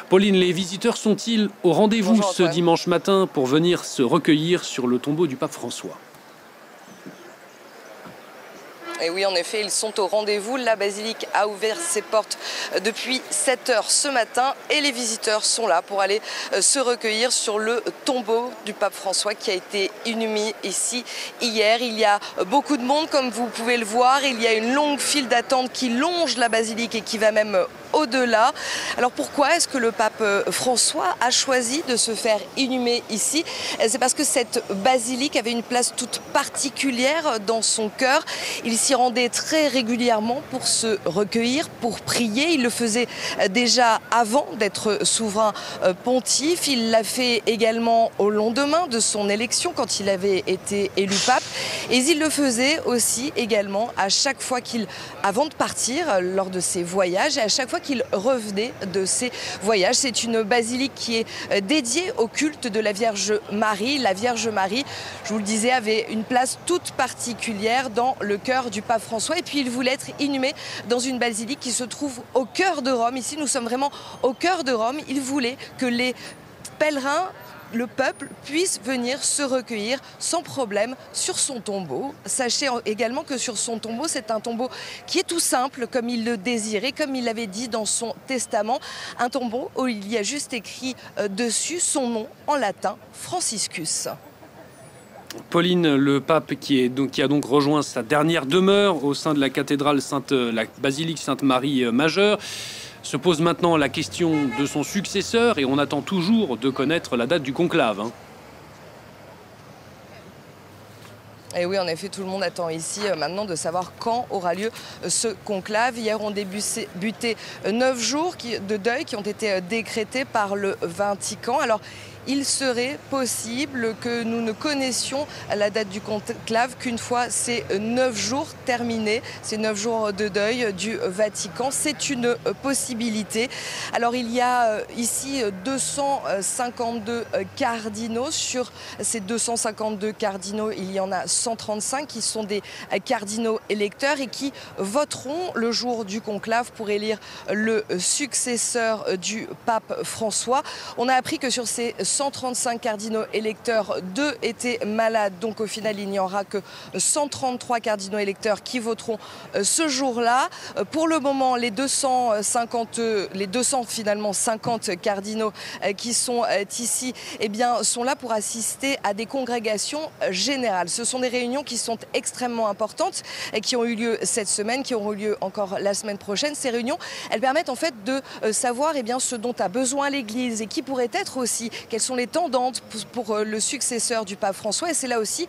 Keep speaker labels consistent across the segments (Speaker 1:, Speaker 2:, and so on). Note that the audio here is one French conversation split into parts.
Speaker 1: Pauline, les visiteurs sont-ils au rendez-vous
Speaker 2: Bonjour,
Speaker 1: ce dimanche matin pour venir se recueillir sur le tombeau du pape François?
Speaker 2: Et oui, en effet, ils sont au rendez-vous. La basilique a ouvert ses portes depuis 7 heures ce matin et les visiteurs sont là pour aller se recueillir sur le tombeau du pape François qui a été inhumé ici hier. Il y a beaucoup de monde, comme vous pouvez le voir. Il y a une longue file d'attente qui longe la basilique et qui va même au-delà. Alors pourquoi est-ce que le pape François a choisi de se faire inhumer ici? C'est parce que cette basilique avait une place toute particulière dans son cœur. Il s'y rendait très régulièrement pour se recueillir, pour prier. Il le faisait déjà avant d'être souverain pontife. Il l'a fait également au lendemain de son élection quand il avait été élu pape. Et il le faisait aussi également à chaque fois avant de partir lors de ses voyages et à chaque fois qu'il revenait de ses voyages. C'est une basilique qui est dédiée au culte de la Vierge Marie. La Vierge Marie, je vous le disais, avait une place toute particulière dans le cœur du pape François. Et puis il voulait être inhumé dans une basilique qui se trouve au cœur de Rome. Ici, nous sommes vraiment au cœur de Rome. Il voulait que les pèlerins, le peuple, puisse venir se recueillir sans problème sur son tombeau. Sachez également que sur son tombeau, c'est un tombeau qui est tout simple, comme il le désirait, comme il l'avait dit dans son testament. Un tombeau où il y a juste écrit dessus son nom en latin, Franciscus.
Speaker 1: Pauline, le pape qui a donc rejoint sa dernière demeure au sein de la cathédrale la basilique Sainte-Marie Majeure, se pose maintenant la question de son successeur et on attend toujours de connaître la date du conclave.
Speaker 2: Et oui, en effet, tout le monde attend ici maintenant de savoir quand aura lieu ce conclave. Hier ont débuté 9 jours de deuil qui ont été décrétés par le Vatican. Alors, il serait possible que nous ne connaissions la date du conclave qu'une fois ces 9 jours terminés, ces 9 jours de deuil du Vatican. C'est une possibilité. Alors il y a ici 252 cardinaux. Sur ces 252 cardinaux, il y en a 135 qui sont des cardinaux électeurs et qui voteront le jour du conclave pour élire le successeur du pape François. On a appris que sur ces 135 cardinaux électeurs, 2 étaient malades. Donc au final, il n'y aura que 133 cardinaux électeurs qui voteront ce jour-là. Pour le moment, les 250 cardinaux qui sont ici sont là pour assister à des congrégations générales. Ce sont des réunions qui sont extrêmement importantes et qui ont eu lieu cette semaine, qui auront eu lieu encore la semaine prochaine. Ces réunions, elles permettent en fait de savoir ce dont a besoin l'Église et qui pourrait être aussi, quelles sont les tendances pour le successeur du pape François. Et c'est là aussi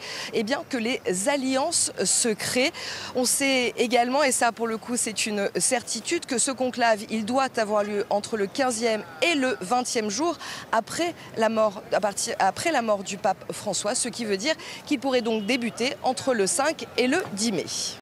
Speaker 2: que les alliances se créent. On sait également, et ça pour le coup c'est une certitude, que ce conclave, il doit avoir lieu entre le 15e et le 20e jour après la mort du pape François, ce qui veut dire qu'il pourrait donc débuter entre le 5 et le 10 mai.